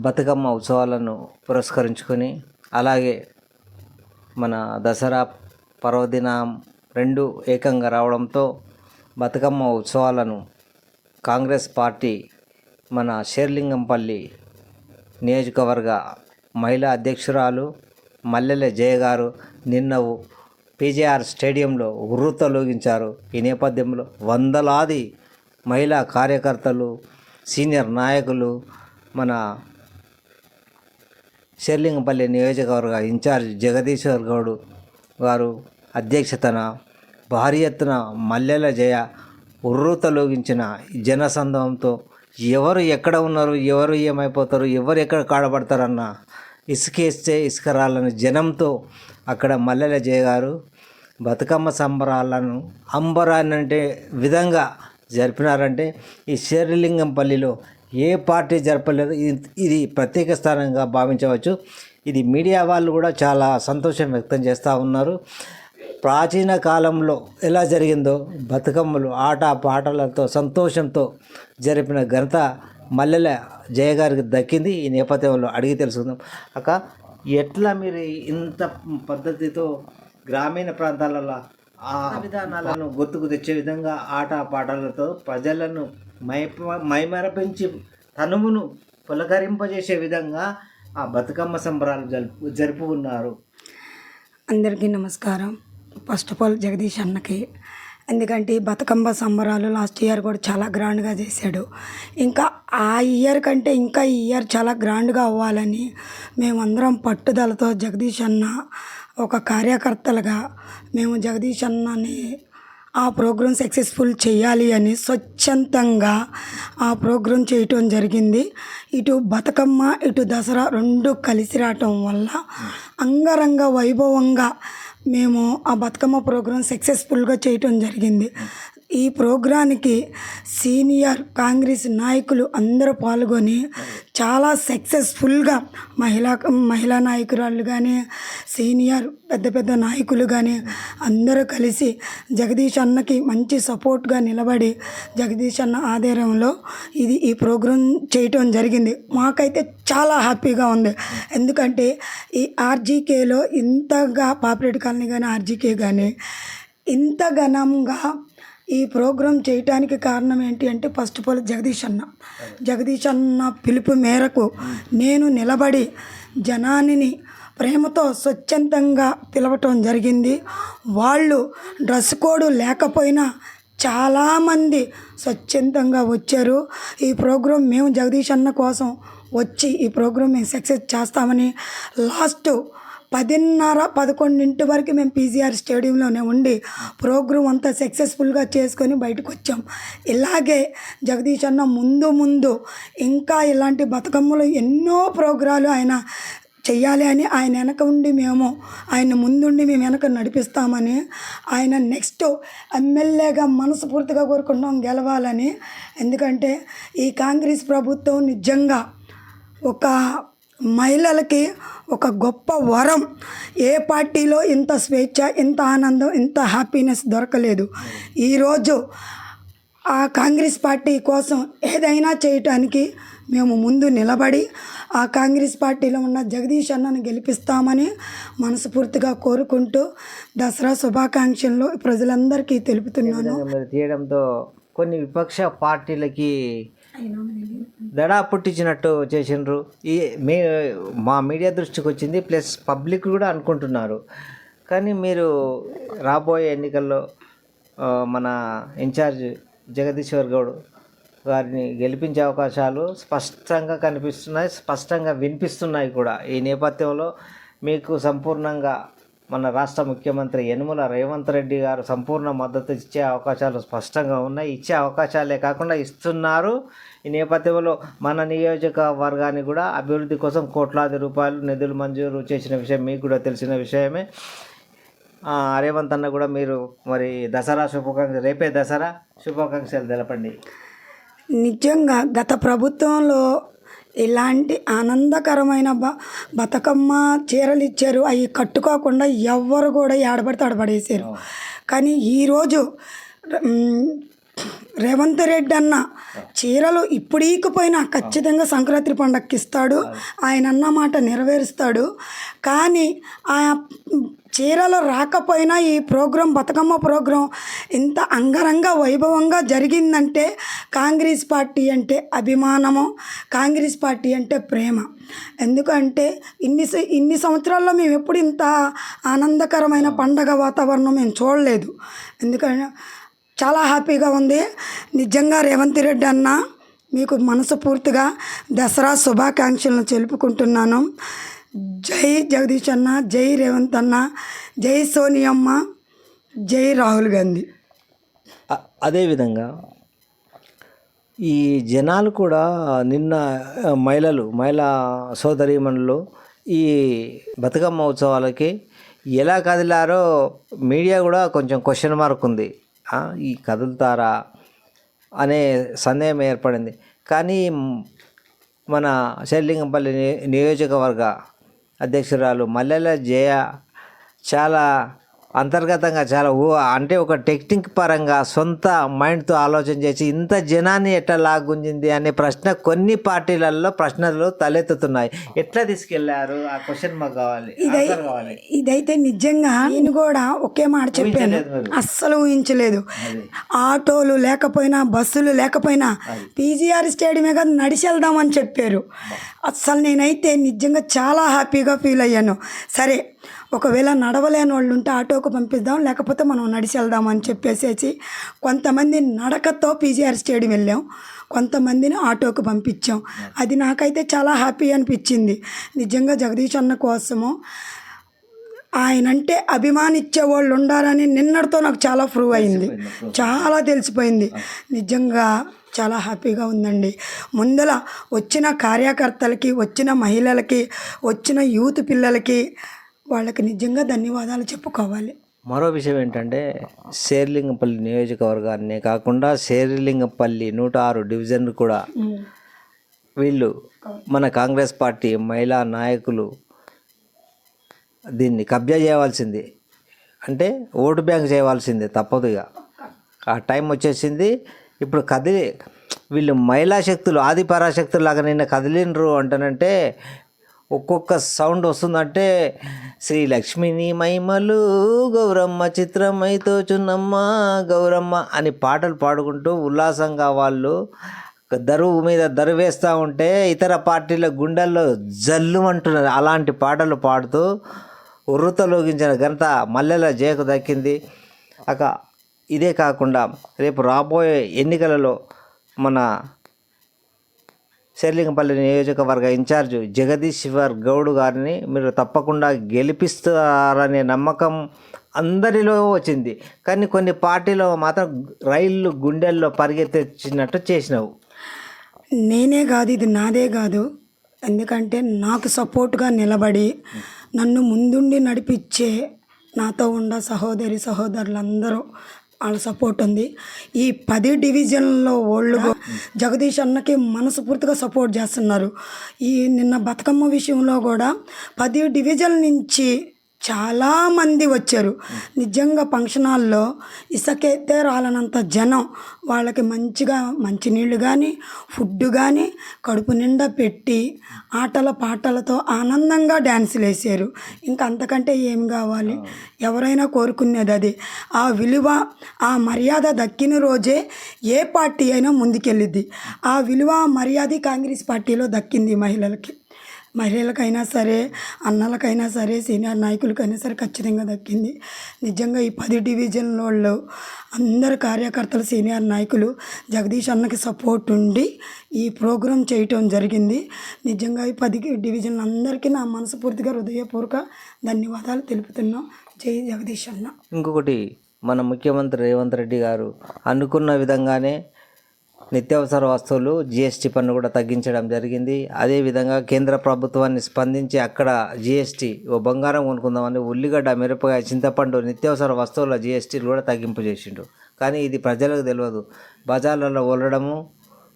బతుకమ్మ ఉత్సవాలను పురస్కరించుకొని అలాగే మన దసరా పర్వదినం రెండు ఏకంగా రావడంతో బతుకమ్మ ఉత్సవాలను కాంగ్రెస్ పార్టీ మన షేర్లింగంపల్లి నియోజకవర్గ మహిళా అధ్యక్షురాలు మల్లెల జయ గారు నిన్న పీజేఆర్ స్టేడియంలో ఉర్రూతలూగించారు. ఈ నేపథ్యంలో వందలాది మహిళా కార్యకర్తలు, సీనియర్ నాయకులు, మన షేర్లింగంపల్లి నియోజకవర్గ ఇన్ఛార్జ్ జగదీశ్వర్ గౌడ్ గారు అధ్యక్షతన భారీ ఎత్తున మల్లెల జయ ఉర్రూతలూగించిన జనసందోహంతో ఎవరు ఎక్కడ ఉన్నారు, ఎవరు ఏమైపోతారు, ఎవరు ఎక్కడ కాడబడతారన్న ఇసుకేస్తే ఇసుక రాళ్ళని జనంతో అక్కడ మల్లెల జయ గారు బతుకమ్మ సంబరాలను అంబరానంటే విధంగా జరిపినారంటే ఈ షేర్లింగంపల్లిలో ఏ పార్టీ జరపలేదు. ఇది ప్రత్యేక స్థానంగా భావించవచ్చు. ఇది మీడియా వాళ్ళు కూడా చాలా సంతోషం వ్యక్తం చేస్తూ ఉన్నారు. ప్రాచీన కాలంలో ఎలా జరిగిందో బతుకమ్మలు ఆట పాటలతో సంతోషంతో జరిపిన ఘనత మల్లెల జయ గారికి దక్కింది. ఈ నేపథ్యంలో అడిగి తెలుసుకుందాం. అక్క, ఎట్లా మీరు ఇంత పద్ధతితో గ్రామీణ ప్రాంతాలలో ఆ విధానాలను గుర్తుకు తెచ్చే విధంగా ఆట పాటలతో ప్రజలను మైమరపించి తనువును పులకరింపజేసే విధంగా ఆ బతుకమ్మ సంబరాలు జరుపుకున్నారు? అందరికీ నమస్కారం. ఫస్ట్ ఆఫ్ ఆల్ జగదీష్ అన్నకి, ఎందుకంటే ఈ బతుకమ్మ సంబరాలు లాస్ట్ ఇయర్ కూడా చాలా గ్రాండ్గా చేశాడు. ఇంకా ఆ ఇయర్ కంటే ఇంకా ఈ ఇయర్ చాలా గ్రాండ్గా అవ్వాలని మేమందరం పట్టుదలతో జగదీష్ అన్న ఒక కార్యకర్తలుగా మేము జగదీష్ అన్నని ఆ ప్రోగ్రాం సక్సెస్ఫుల్ చేయాలి అని స్వచ్ఛందంగా ఆ ప్రోగ్రాం చేయటం జరిగింది. ఇటు బతుకమ్మ ఇటు దసరా రెండు కలిసి రావటం వల్ల అంగరంగ వైభవంగా మేము ఆ బతుకమ్మ ప్రోగ్రాం సక్సెస్ఫుల్గా చేయటం జరిగింది. ఈ ప్రోగ్రానికి సీనియర్ కాంగ్రెస్ నాయకులు అందరూ పాల్గొని చాలా సక్సెస్ఫుల్గా మహిళా నాయకురాళ్ళు కానీ సీనియర్ పెద్ద పెద్ద నాయకులు కానీ అందరూ కలిసి జగదీష్ అన్నకి మంచి సపోర్ట్గా నిలబడి జగదీష్ అన్న ఆధ్వర్యంలో ఈ ప్రోగ్రాం చేయటం జరిగింది. మాకైతే చాలా హ్యాపీగా ఉంది. ఎందుకంటే ఈ ఆర్జీకేలో ఇంతగా పాపిరెడ్డి కాలనీ కానీ ఆర్జీకే కానీ ఇంత ఘనంగా ఈ ప్రోగ్రాం చేయటానికి కారణం ఏంటి అంటే ఫస్ట్ ఆఫ్ ఆల్ జగదీష్ అన్న పిలుపు మేరకు నేను నిలబడి జనాన్ని ప్రేమతో స్వచ్ఛందంగా పిలవటం జరిగింది. వాళ్ళు డ్రెస్ కోడ్ లేకపోయినా చాలామంది స్వచ్ఛందంగా వచ్చారు. ఈ ప్రోగ్రాం మేము జగదీష్ అన్న కోసం వచ్చి ఈ ప్రోగ్రాం మేము సక్సెస్ చేస్తామని లాస్ట్ 10:30-11 వరకు మేము పీజీఆర్ స్టేడియంలోనే ఉండి ప్రోగ్రాం అంతా సక్సెస్ఫుల్గా చేసుకొని బయటకు వచ్చాం. ఇలాగే జగదీష్ అన్న ముందు ఇంకా ఇలాంటి బతుకమ్మలు ఎన్నో ప్రోగ్రాలు ఆయన చెయ్యాలి అని ఆయన వెనక ఉండి ఆయన ముందుండి మేము వెనక నడిపిస్తామని ఆయన నెక్స్ట్ ఎమ్మెల్యేగా మనస్ఫూర్తిగా కోరుకుంటాం గెలవాలని. ఎందుకంటే ఈ కాంగ్రెస్ ప్రభుత్వం నిజంగా ఒక మహిళలకి ఒక గొప్ప వరం. ఏ పార్టీలో ఇంత స్వేచ్ఛ, ఇంత ఆనందం, ఇంత హ్యాపీనెస్ దొరకలేదు. ఈరోజు ఆ కాంగ్రెస్ పార్టీ కోసం ఏదైనా చేయటానికి మేము ముందు నిలబడి ఆ కాంగ్రెస్ పార్టీలో ఉన్న జగదీష్ అన్నను గెలిపిస్తామని మనస్ఫూర్తిగా కోరుకుంటూ దసరా శుభాకాంక్షలు ప్రజలందరికీ తెలుపుతున్నాను. తీయడంతో కొన్ని విపక్ష పార్టీలకి దడా పుట్టించినట్టు చేసిండ్రు. మా మీడియా దృష్టికి వచ్చింది, ప్లస్ పబ్లిక్ కూడా అనుకుంటున్నారు. కానీ మీరు రాబోయే ఎన్నికల్లో మన ఇన్ఛార్జ్ జగదీశ్వర్ గౌడ్ గారిని గెలిపించే అవకాశాలు స్పష్టంగా కనిపిస్తున్నాయి, స్పష్టంగా వినిపిస్తున్నాయి కూడా. ఈ నేపథ్యంలో మీకు సంపూర్ణంగా మన రాష్ట్ర ముఖ్యమంత్రి యనుమల రేవంత్ రెడ్డి గారు సంపూర్ణ మద్దతు ఇచ్చే అవకాశాలు స్పష్టంగా ఉన్నాయి. ఇచ్చే అవకాశాలే కాకుండా ఇస్తున్నారు. ఈ నేపథ్యంలో మన నియోజకవర్గాన్ని కూడా అభివృద్ధి కోసం కోట్లాది రూపాయలు నిధులు మంజూరు చేసిన విషయం మీకు కూడా తెలిసిన విషయమే. రేవంత్ అన్న కూడా మీరు మరి దసరా శుభాకాంక్షలు, రేపే దసరా శుభాకాంక్షలు తెలపండి. నిజంగా గత ప్రభుత్వంలో ఇలాంటి ఆనందకరమైన బతుకమ్మ చీరలు ఇచ్చారు, అవి కట్టుకోకుండా ఎవ్వరు కూడా ఏడబడితే ఆడబడేసారు. కానీ ఈరోజు రేవంత్ రెడ్డి అన్న చీరలు ఇప్పుడు ఈకపోయినా ఖచ్చితంగా సంక్రాంతి పండగకి ఇస్తాడు. ఆయన అన్న మాట నెరవేరుస్తాడు. కానీ ఆ చీరలు రాకపోయినా ఈ ప్రోగ్రాం బతుకమ్మ ప్రోగ్రాం ఇంత అంగరంగ వైభవంగా జరిగిందంటే కాంగ్రెస్ పార్టీ అంటే అభిమానము, కాంగ్రెస్ పార్టీ అంటే ప్రేమ. ఎందుకంటే ఇన్ని సంవత్సరాల్లో మేము ఎప్పుడు ఇంత ఆనందకరమైన పండగ వాతావరణం మేము చూడలేదు. ఎందుకంటే చాలా హ్యాపీగా ఉంది. నిజంగా రేవంత్ రెడ్డి అన్న మీకు మనస్ఫూర్తిగా దసరా శుభాకాంక్షలను తెలుపుకుంటున్నాను. జై జగదీష్ అన్న, జై రేవంత్ అన్న, జై సోనియమ్మ, జై రాహుల్ గాంధీ. అదేవిధంగా ఈ జనాలు కూడా నిన్న మహిళా సోదరీమణులు ఈ బతుకమ్మ ఉత్సవాలకి ఎలా కదిలారో మీడియా కూడా కొంచెం క్వశ్చన్ మార్క్ ఉంది. ఈ కదులుతారా అనే సందేహం ఏర్పడింది. కానీ మన శేర్లింగంపల్లి నియోజకవర్గ అధ్యక్షురాలు మల్లెల జయ చాలా అంతర్గతంగా చాలా అంటే ఒక టెక్నిక్ పరంగా సొంత మైండ్తో ఆలోచన చేసి ఇంత జనాన్ని ఎట్లా లాగుంజింది అనే ప్రశ్న కొన్ని పార్టీలలో ప్రశ్నలు తలెత్తుతున్నాయి. ఎట్లా తీసుకెళ్లారు ఆ క్వశ్చన్ మాకు కావాలి. ఇదైతే నిజంగా నేను కూడా ఒకే మాట చెప్పాను, అస్సలు ఊహించలేదు. ఆటోలు లేకపోయినా, బస్సులు లేకపోయినా పీజీఆర్ స్టేడియమే కదా నడిచి వెళ్దామని చెప్పారు. అస్సలు నేనైతే నిజంగా చాలా హ్యాపీగా ఫీల్ అయ్యాను. సరే, ఒకవేళ నడవలేని వాళ్ళు ఉంటే ఆటోకు పంపిద్దాం, లేకపోతే మనం నడిచి వెళ్దామని చెప్పేసి కొంతమంది నడకతో పీజీఆర్ స్టేడియం వెళ్ళాం, కొంతమందిని ఆటోకు పంపించాం. అది నాకైతే చాలా హ్యాపీ అనిపించింది. నిజంగా జగదీష్ అన్న కోసము ఆయనంటే అభిమానించే వాళ్ళు ఉండాలని నిన్నటితో నాకు చాలా ప్రూవ్ అయింది, చాలా తెలిసిపోయింది. నిజంగా చాలా హ్యాపీగా ఉందండి. ముందల వచ్చిన కార్యకర్తలకి, వచ్చిన మహిళలకి, వచ్చిన యూత్ పిల్లలకి వాళ్ళకి నిజంగా ధన్యవాదాలు చెప్పుకోవాలి. మరో విషయం ఏంటంటే శేర్లింగంపల్లి నియోజకవర్గాన్నే కాకుండా శేర్లింగంపల్లి 106 డివిజన్ కూడా వీళ్ళు మన కాంగ్రెస్ పార్టీ మహిళా నాయకులు దీన్ని కబ్జా చేయవలసింది, అంటే ఓటు బ్యాంక్ చేయవలసిందే, తప్పదుగా ఆ టైం వచ్చేసింది. ఇప్పుడు వీళ్ళు మహిళా శక్తులు, ఆది పరాశక్తులు లాగా నిన్న కదిలినరు అంటానంటే ఒక్కొక్క సౌండ్ వస్తుందంటే శ్రీ లక్ష్మిని మహిమలు గౌరమ్మ చిత్రమైతో చున్నమ్మ గౌరమ్మ అని పాటలు పాడుకుంటూ ఉల్లాసంగా వాళ్ళు దరువు మీద దరువు వేస్తూ ఉంటే ఇతర పార్టీల గుండెల్లో జల్లు అంటున్నారు. అలాంటి పాటలు పాడుతూ ఉర్రుతలోగించిన ఘనత మల్లెల జయకు దక్కింది. ఇదే కాకుండా రేపు రాబోయే ఎన్నికలలో మన శేర్లింగంపల్లి నియోజకవర్గ ఇన్ఛార్జ్ జగదీశ్వర్ గౌడ్ గారిని మీరు తప్పకుండా గెలిపిస్తారనే నమ్మకం అందరిలో వచ్చింది. కానీ కొన్ని పార్టీలో మాత్రం రైళ్ళు గుండెల్లో పరిగెత్తించినట్టు చేసినావు. నేనే కాదు, ఇది నాదే కాదు. ఎందుకంటే నాకు సపోర్ట్గా నిలబడి నన్ను ముందుండి నడిపించే నాతో ఉన్న సహోదరులందరూ వాళ్ళ సపోర్ట్ ఉంది. ఈ 10 డివిజన్లో వాళ్ళు జగదీష్ అన్నకి మనస్ఫూర్తిగా సపోర్ట్ చేస్తున్నారు. ఈ నిన్న బతుకమ్మ విషయంలో కూడా 10 డివిజన్ల నుంచి చాలామంది వచ్చారు. నిజంగా ఫంక్షన్ హాల్లో ఇసుకైతే రాలనంత జనం. వాళ్ళకి మంచిగా మంచినీళ్ళు కానీ, ఫుడ్ కానీ కడుపు నిండా పెట్టి ఆటల పాటలతో ఆనందంగా డ్యాన్సులు వేసారు. ఇంకా అంతకంటే ఏం కావాలి? ఎవరైనా కోరుకునేది అది. ఆ విలువ, ఆ మర్యాద దక్కిన రోజే ఏ పార్టీ అయినా ముందుకెళ్ళిద్ది. ఆ విలువ, మర్యాద కాంగ్రెస్ పార్టీలో దక్కింది. మహిళలకైనా సరే, అన్నలకైనా సరే, సీనియర్ నాయకులకైనా సరే ఖచ్చితంగా దక్కింది. నిజంగా ఈ 10 డివిజన్ల వాళ్ళు అందరు కార్యకర్తలు, సీనియర్ నాయకులు జగదీష్ అన్నకి సపోర్ట్ ఉండి ఈ ప్రోగ్రాం చేయటం జరిగింది. నిజంగా ఈ 10 డివిజన్ల అందరికీ నా మనస్ఫూర్తిగా హృదయపూర్వక ధన్యవాదాలు తెలుపుతున్నాం. జై జగదీష్ అన్న. ఇంకొకటి, మన ముఖ్యమంత్రి రేవంత్ రెడ్డి గారు అనుకున్న విధంగానే నిత్యావసర వస్తువులు జిఎస్టీ పన్ను కూడా తగ్గించడం జరిగింది. అదేవిధంగా కేంద్ర ప్రభుత్వాన్ని స్పందించి అక్కడ జిఎస్టీ బంగారం కొనుక్కుందామని ఉల్లిగడ్డ, మిరపకాయ, చింతపండు, నిత్యావసర వస్తువుల జిఎస్టీలు కూడా తగ్గింపు చేసిండు. కానీ ఇది ప్రజలకు తెలియదు. బజార్లలో వెళ్ళడము,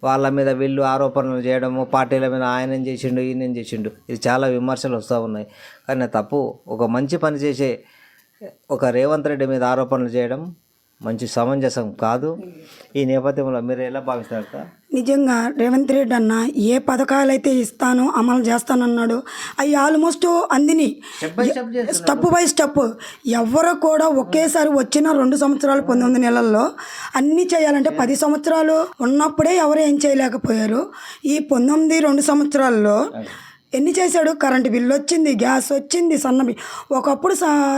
వాళ్ళ మీద వీళ్ళు ఆరోపణలు చేయడము, పార్టీల మీద ఆయనేం చేసిండు, ఈయనేం చేసిండు, ఇది చాలా విమర్శలు వస్తూ ఉన్నాయి. కానీ తప్పు. ఒక మంచి పని చేసే ఒక రేవంత్ రెడ్డి మీద ఆరోపణలు చేయడం మంచి సమంజసం కాదు. ఈ నేపథ్యంలో మీరు ఎలా భావిస్తారు అక్క? నిజంగా రేవంత్ రెడ్డి అన్న ఏ పథకాలు అయితే ఇస్తానో అమలు చేస్తానన్నాడు అవి ఆల్మోస్ట్ అందిని స్టెప్ బై స్టెప్. ఎవరు కూడా ఒకేసారి వచ్చిన 2 సంవత్సరాలు 19 నెలల్లో అన్నీ చేయాలంటే 10 సంవత్సరాలు ఉన్నప్పుడే ఎవరు ఏం చేయలేకపోయారు. ఈ 2 సంవత్సరాల్లో ఎన్ని చేశాడు? కరెంటు బిల్లు వచ్చింది, గ్యాస్ వచ్చింది, సన్న బియ్యం. ఒకప్పుడు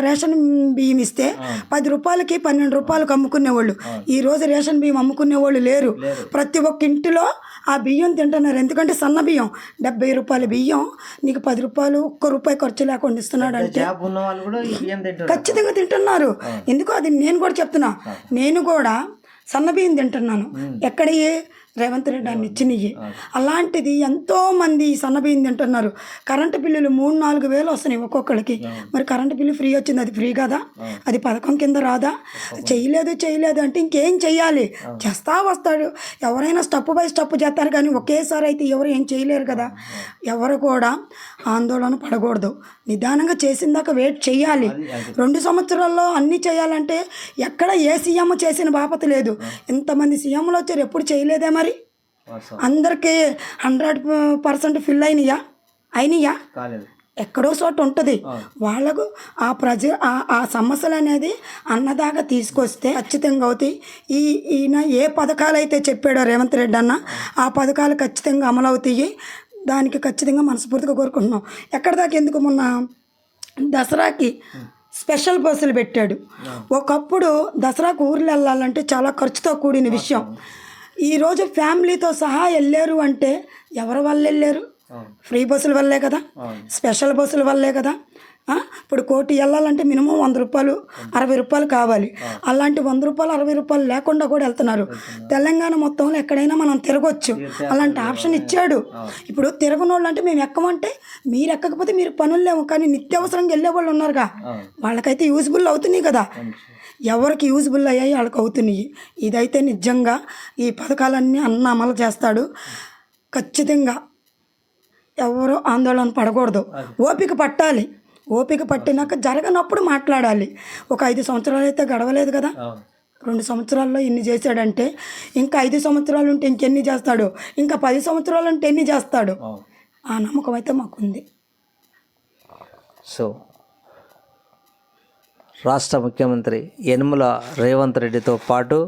రేషన్ బియ్యం ఇస్తే 10 రూపాయలకి 12 రూపాయలకు అమ్ముకునేవాళ్ళు. ఈరోజు రేషన్ బియ్యం అమ్ముకునేవాళ్ళు లేరు. ప్రతి ఒక్క ఇంటిలో ఆ బియ్యం తింటున్నారు. ఎందుకంటే సన్న బియ్యం 70 రూపాయల బియ్యం నీకు 10 రూపాయలు, 1 రూపాయి ఖర్చు లేకుండా ఇస్తున్నాడు అంటే ఖచ్చితంగా తింటున్నారు. ఎందుకు అది నేను కూడా చెప్తున్నా. నేను కూడా సన్న బియ్యం తింటున్నాను. ఎక్కడ రేవంత్ రెడ్డి అని ఇచ్చినవి. అలాంటిది ఎంతోమంది సన్న బియ్యం తింటున్నారు. కరెంటు బిల్లులు 3-4 వేలు వస్తున్నాయి ఒక్కొక్కరికి. మరి కరెంటు బిల్లు ఫ్రీ వచ్చింది, అది ఫ్రీ కదా? అది పథకం కింద రాదా? చేయలేదు అంటే ఇంకేం చెయ్యాలి? చేస్తా వస్తాడు. ఎవరైనా స్టెప్ బై స్టెప్ చేస్తారు కానీ ఒకేసారి అయితే ఎవరు ఏం చేయలేరు కదా. ఎవరు కూడా ఆందోళన పడకూడదు. నిదానంగా చేసిందాక వెయిట్ చేయాలి. 2 సంవత్సరాల్లో అన్నీ చేయాలంటే ఎక్కడ ఏ సీఎం చేసిన బాపత లేదు. ఇంతమంది సీఎంలు వచ్చారు, ఎప్పుడు చేయలేదే. మరి అందరికీ 100% ఫిల్ అయినాయా? ఎక్కడో చోట ఉంటుంది. వాళ్ళకు ఆ ఆ సమస్యలు అనేది అన్నదాకా తీసుకొస్తే ఖచ్చితంగా అవుతాయి. ఈయన ఏ పథకాలు అయితే చెప్పాడో రేవంత్ రెడ్డి అన్న ఆ పథకాలు ఖచ్చితంగా అమలు అవుతాయి. దానికి ఖచ్చితంగా మనస్ఫూర్తిగా కోరుకుంటున్నాం. ఎక్కడి దాకా ఎందుకు మొన్న దసరాకి స్పెషల్ బస్సులు పెట్టాడు. ఒకప్పుడు దసరాకు ఊర్లు వెళ్ళాలంటే చాలా ఖర్చుతో కూడిన విషయం. ఈరోజు ఫ్యామిలీతో సహా వెళ్ళారు అంటే ఎవరి వల్ల వెళ్ళారు? ఫ్రీ బస్సుల వల్లే కదా, స్పెషల్ బస్సుల వల్లే కదా. ఇప్పుడు కోటి వెళ్ళాలంటే మినిమం 100 రూపాయలు 60 రూపాయలు కావాలి. అలాంటి 100 రూపాయలు 60 రూపాయలు లేకుండా కూడా వెళ్తున్నారు. తెలంగాణ మొత్తంలో ఎక్కడైనా మనం తిరగొచ్చు. అలాంటి ఆప్షన్ ఇచ్చాడు. ఇప్పుడు తిరగనోళ్ళు అంటే మేము ఎక్కమంటే మీరు ఎక్కకపోతే మీరు పనులు లేవు, కానీ నిత్యావసరంగా వెళ్ళే వాళ్ళు ఉన్నారుగా, వాళ్ళకైతే యూజ్ఫుల్ అవుతున్నాయి కదా. ఎవరికి యూజ్ఫుల్ అయ్యాయి వాళ్ళకి అవుతున్నాయి. ఇదైతే నిజంగా ఈ పథకాలన్నీ అన్న అమలు చేస్తాడు. ఖచ్చితంగా ఎవరు ఆందోళన పడకూడదు. ఓపిక పట్టాలి. ఓపిక పట్టినాక జరగనప్పుడు మాట్లాడాలి. ఒక 5 సంవత్సరాలు అయితే గడవలేదు కదా. 2 సంవత్సరాల్లో ఇన్ని చేశాడంటే ఇంకా 5 సంవత్సరాలు ఉంటే ఇంకెన్ని చేస్తాడు? ఇంకా 10 సంవత్సరాలు ఉంటే ఎన్ని చేస్తాడు? ఆ నమ్మకం అయితే మాకుంది. సో రాష్ట్ర ముఖ్యమంత్రి యనుమల రేవంత్ రెడ్డితో పాటు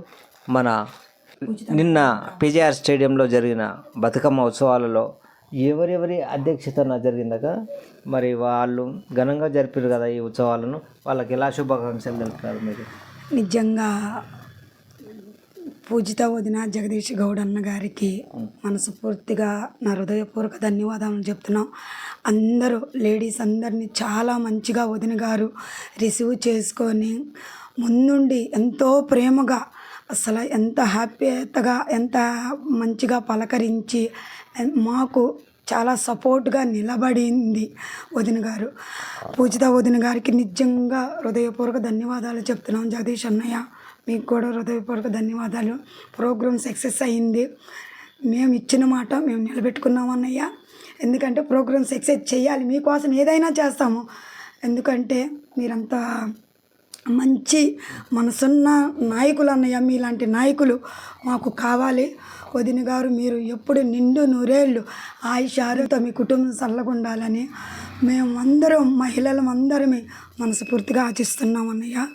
నిన్న పిజిఆర్ స్టేడియంలో జరిగిన బతుకమ్మ ఉత్సవాలలో ఎవరెవరి అధ్యక్షతన జరిగిందాక మరి వాళ్ళు ఘనంగా జరిపారు కదా ఈ ఉత్సవాలను. వాళ్ళకి ఎలా శుభాకాంక్షలు తెలుపుతారు మీరు? నిజంగా పూజిత వదిన జగదీష్ గౌడ్ అన్న గారికి మనస్ఫూర్తిగా నా హృదయపూర్వక ధన్యవాదాలు చెప్తున్నాం. అందరూ లేడీస్ అందరినీ చాలా మంచిగా వదిన గారు రిసీవ్ చేసుకొని ముందుండి ఎంతో ప్రేమగా అసలు ఎంత హ్యాపీగా ఎంత మంచిగా పలకరించి మాకు చాలా సపోర్ట్గా నిలబడింది వదిన గారు. పూజిత వదిన గారికి నిజంగా హృదయపూర్వక ధన్యవాదాలు చెప్తున్నాం. జగదీష్ అన్నయ్య మీకు కూడా హృదయపూర్వక ధన్యవాదాలు. ప్రోగ్రామ్ సక్సెస్ అయ్యింది. మేము ఇచ్చిన మాట మేము నిలబెట్టుకున్నాం అన్నయ్య. ఎందుకంటే ప్రోగ్రామ్ సక్సెస్ చేయాలి, మీకోసం ఏదైనా చేస్తాము. ఎందుకంటే మీరంతా మంచి మనసున్న నాయకులు అన్నయ్య. మీలాంటి నాయకులు మాకు కావాలి. వదిన గారు మీరు ఎప్పుడు నిండు నూరేళ్ళు ఆయుషారుతో మీ కుటుంబం చల్లగా ఉండాలని మేమందరం మహిళలం అందరమే మనస్ఫూర్తిగా ఆశిస్తున్నాం అన్నయ్య.